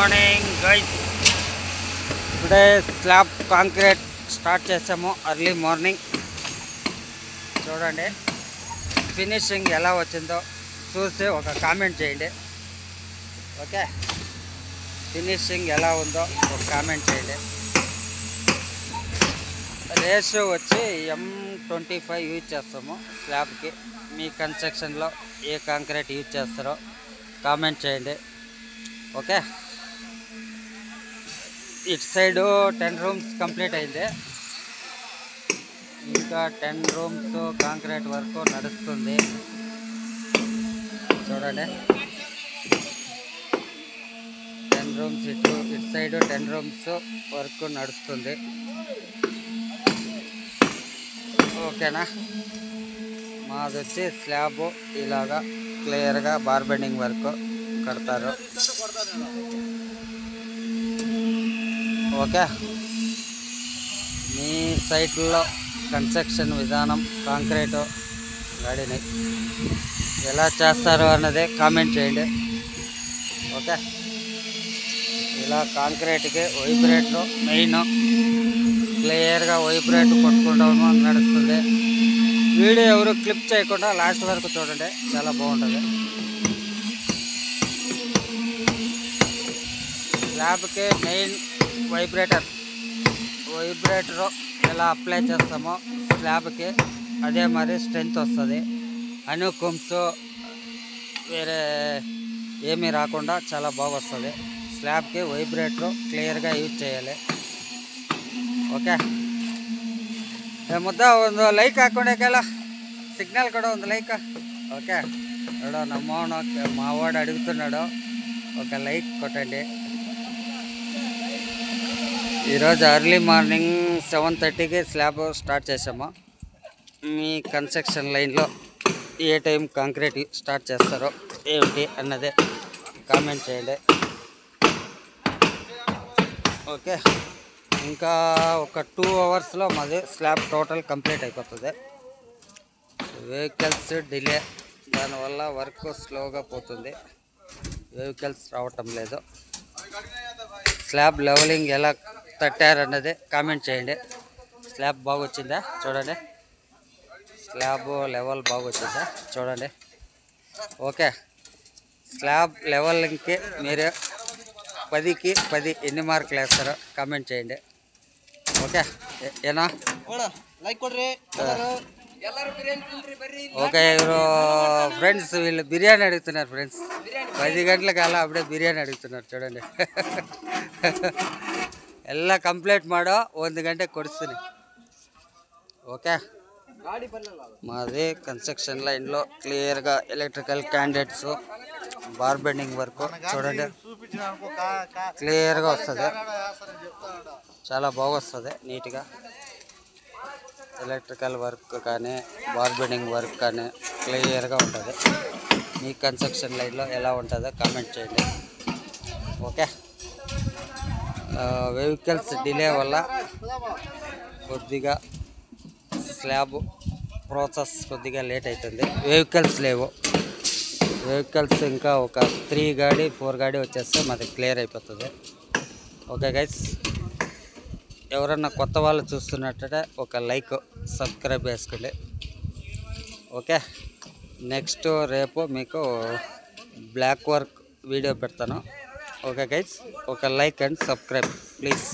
Morning guys. ఇప్పుడే slab concrete start చేసాము. Early morning చూడండి ఫినిషింగ్ ఎలా వచ్చిందో చూసి ఒక కామెంట్ చేయండి. ఓకే, ఫినిషింగ్ ఎలా ఉందో ఒక కామెంట్ చేయండి. రేషియో వచ్చి M25 యూజ్ చేస్తాము స్లాబ్కి. మీ కన్స్ట్రక్షన్లో ఏ కాంక్రీట్ యూజ్ చేస్తారో కామెంట్ చేయండి. ఓకే, ఇటు సైడు 10 రూమ్స్ కంప్లీట్ అయింది. ఇంకా 10 రూమ్స్ కాంక్రీట్ వర్క్ నడుస్తుంది. చూడండి 10 రూమ్స్ ఇటు సైడు 10 రూమ్స్ వర్క్ నడుస్తుంది. ఓకేనా, మాది వచ్చి స్లాబ్ ఇలాగా క్లియర్గా బార్ బెండింగ్ వర్క్ కడతారు. ఓకే, మీ సైట్లో కన్స్ట్రక్షన్ విధానం కాంక్రీటు గాడిని ఎలా చేస్తారు అన్నదే కామెంట్ చేయండి. ఓకే, ఇలా కాంక్రీట్కి వైబ్రేట్లో మెయిన్ క్లియర్గా వైబ్రేట్ కొట్టుకోవడం నడుస్తుంది. వీడియో ఎవరు క్లిప్ చేయకుండా లాస్ట్ వరకు చూడండి, చాలా బాగుంటుంది. స్లాబ్కి మెయిన్ వైబ్రేటర్ ఎలా అప్లై చేస్తామో స్లాబ్కి అదే మరి స్ట్రెంత్ వస్తుంది. అనుకుమ్స్ వేరే ఏమీ రాకుండా చాలా బాగా వస్తుంది. స్లాబ్కి వైబ్రేటర్ క్లియర్గా యూజ్ చేయాలి. ಓಕೆ, ಮುದ್ದ ಒಂದು ಲೈಕ್ ಹಾಕೊಂಡಕ್ಕೆಲ್ಲ సిగ్నల్ కూడా ఉంది లైక్. ఓకే, ఎవడో నమ్మోను మావాడు అడుగుతున్నాడు, ఒక లైక్ కొట్టండి. ఈరోజు ఎర్లీ మార్నింగ్ 7:30కి స్లాబ్ స్టార్ట్ చేసాము. మీ కన్స్ట్రక్షన్ లైన్లో ఏ టైం కాంక్రీట్ స్టార్ట్ చేస్తారో ఏమిటి అన్నదే కామెంట్ చేయండి. ఓకే, ఇంకా ఒక 2 అవర్స్లో మాది స్లాబ్ టోటల్ కంప్లీట్ అయిపోతుంది. వెహికల్స్ డిలే, దానివల్ల వర్క్ స్లోగా పోతుంది, వెహికల్స్ రావటం లేదు. స్లాబ్ లెవెలింగ్ ఎలా తట్టారన్నది కామెంట్ చేయండి. స్లాబ్ బాగా వచ్చిందా చూడండి, స్లాబ్ లెవెల్ బాగా వచ్చిందా చూడండి. ఓకే, స్లాబ్ లెవెలింగ్కి మీరు 10కి 10 ఎన్ని మార్కులు వేస్తారో కామెంట్ చేయండి. ఓకే, ఏనా లైక్ కొಡ್ರಿ. ఓకే, ఇವರು ఫ్రెండ్స్ వీళ్ళు బిర్యానీ అడుగుతున్నారు. ఫ్రెండ్స్ 10 గంటలకు అలా అప్పుడే బిర్యానీ అడుగుతున్నారు చూడండి. ಎಲ್ಲ ಕಂಪ್ಲೀಟ್ ಮಾಡೋ 1 ಗಂಟೆ ಕೊಡಿಸ್ತೀನಿ. ఓకే, మాది కన్స్ట్రక్షన్ లైన్లో క్లియర్గా electrical candidates bar bending work చూడండి క్లియర్గా వస్తుంది, చాలా బాగా వస్తుంది నీట్గా. ఎలక్ట్రికల్ వర్క్ కానీ బార్ బెండింగ్ వర్క్ కానీ క్లియర్గా ఉంటుంది. మీ కన్స్ట్రక్షన్ లైన్లో ఎలా ఉంటుందో కామెంట్ చేయండి. ఓకే, వెహికల్స్ డిలే వల్ల కొద్దిగా స్లాబ్ ప్రాసెస్ కొద్దిగా లేట్ అవుతుంది. వెహికల్స్ లేవు, వెహికల్స్ ఇంకా ఒక 3 గాడి 4 గాడి వచ్చేస్తే మాది క్లియర్ అయిపోతుంది. ఓకే గైస్, ఎవరన్నా కొత్త వాళ్ళు చూస్తున్నట్టే ఒక లైక్ సబ్స్క్రైబ్ చేసుకోండి. ఓకే, నెక్స్ట్ రేపు మీకు బ్లాక్ వర్క్ వీడియో పెడతాను. ఓకే గైస్, ఒక లైక్ అండ్ సబ్స్క్రైబ్ ప్లీజ్.